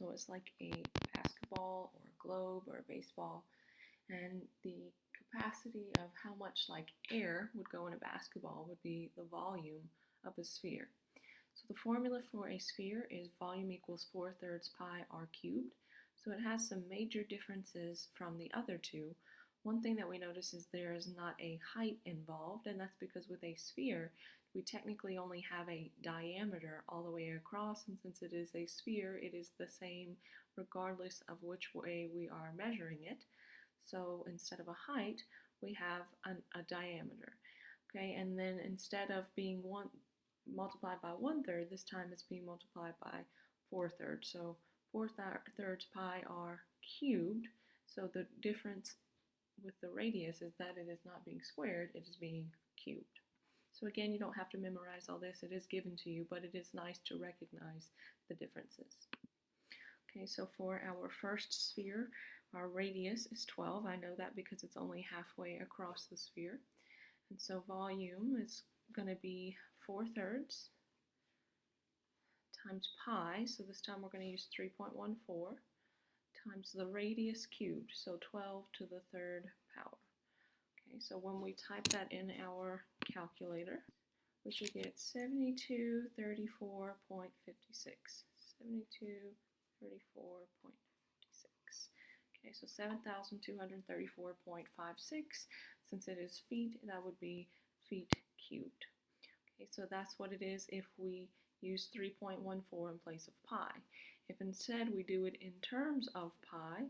So it's like a basketball or a globe or a baseball. And the capacity of how much like air would go in a basketball would be the volume of a sphere. So the formula for a sphere is volume equals 4/3 pi r cubed. So it has some major differences from the other two. One thing that we notice is there is not a height involved, and that's because with a sphere, we technically only have a diameter all the way across, and since it is a sphere, it is the same regardless of which way we are measuring it. So instead of a height, we have a diameter. Okay, and then instead of being multiplied by 1/3, this time it's being multiplied by 4/3. So 4/3 pi r cubed. So the difference with the radius is that it is not being squared, it is being cubed. So again, you don't have to memorize all this, it is given to you, but it is nice to recognize the differences. Okay, so for our first sphere, our radius is 12. I know that because it's only halfway across the sphere. And so volume is going to be 4/3 times pi, so this time we're going to use 3.14, times the radius cubed, so 12 to the third power. Okay, so when we type that in our calculator, we should get 7234.56. 7234.56. Okay, so 7,234.56. Since it is feet, that would be feet cubed. Okay, so that's what it is if we use 3.14 in place of pi. If instead we do it in terms of pi,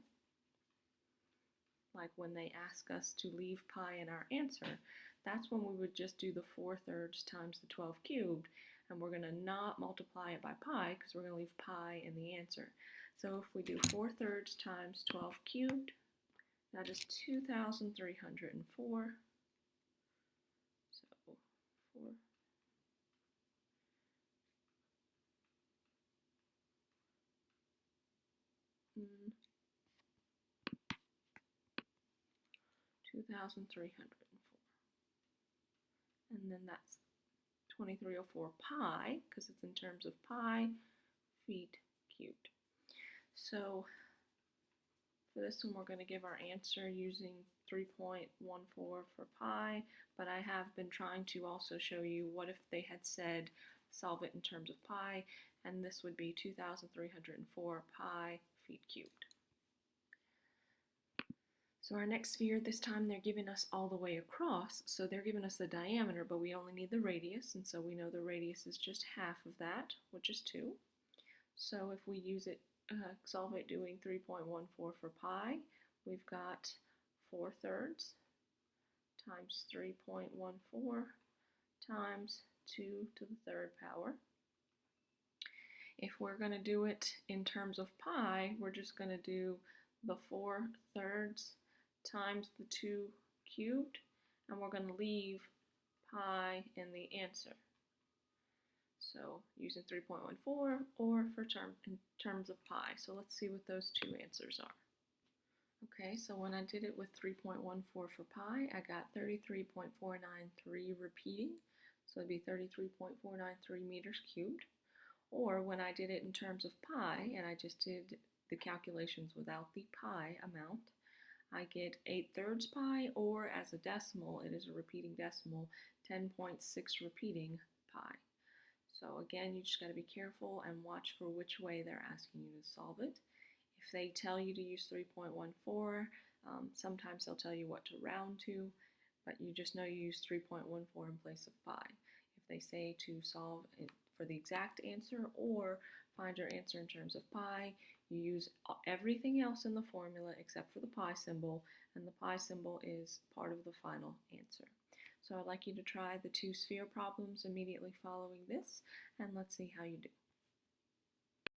like when they ask us to leave pi in our answer, that's when we would just do the 4/3 times the 12 cubed, and we're going to not multiply it by pi because we're going to leave pi in the answer. So if we do 4/3 times 12 cubed, that is 2,304. So 4. 2,304. And then that's 2304 pi, because it's in terms of pi, feet cubed. So for this one, we're going to give our answer using 3.14 for pi, but I have been trying to also show you what if they had said solve it in terms of pi, and this would be 2,304 pi feet cubed. So our next sphere, this time they're giving us all the way across, so they're giving us the diameter, but we only need the radius, and so we know the radius is just half of that, which is 2. So if we use it, solve it doing 3.14 for pi, we've got 4/3 times 3.14 times 2 to the third power. If we're going to do it in terms of pi, we're just going to do the 4/3 times the 2 cubed, and we're going to leave pi in the answer. So using 3.14 or in terms of pi. So let's see what those two answers are. Okay, so when I did it with 3.14 for pi, I got 33.493 repeating. So it'd be 33.493 meters cubed. Or when I did it in terms of pi, and I just did the calculations without the pi amount, I get 8/3 pi, or as a decimal, it is a repeating decimal, 10.6 repeating pi. So again, you just got to be careful and watch for which way they're asking you to solve it. If they tell you to use 3.14, sometimes they'll tell you what to round to, but you just know you use 3.14 in place of pi. If they say to solve it for the exact answer or find your answer in terms of pi, you use everything else in the formula except for the pi symbol, and the pi symbol is part of the final answer. So I'd like you to try the two sphere problems immediately following this, and let's see how you do.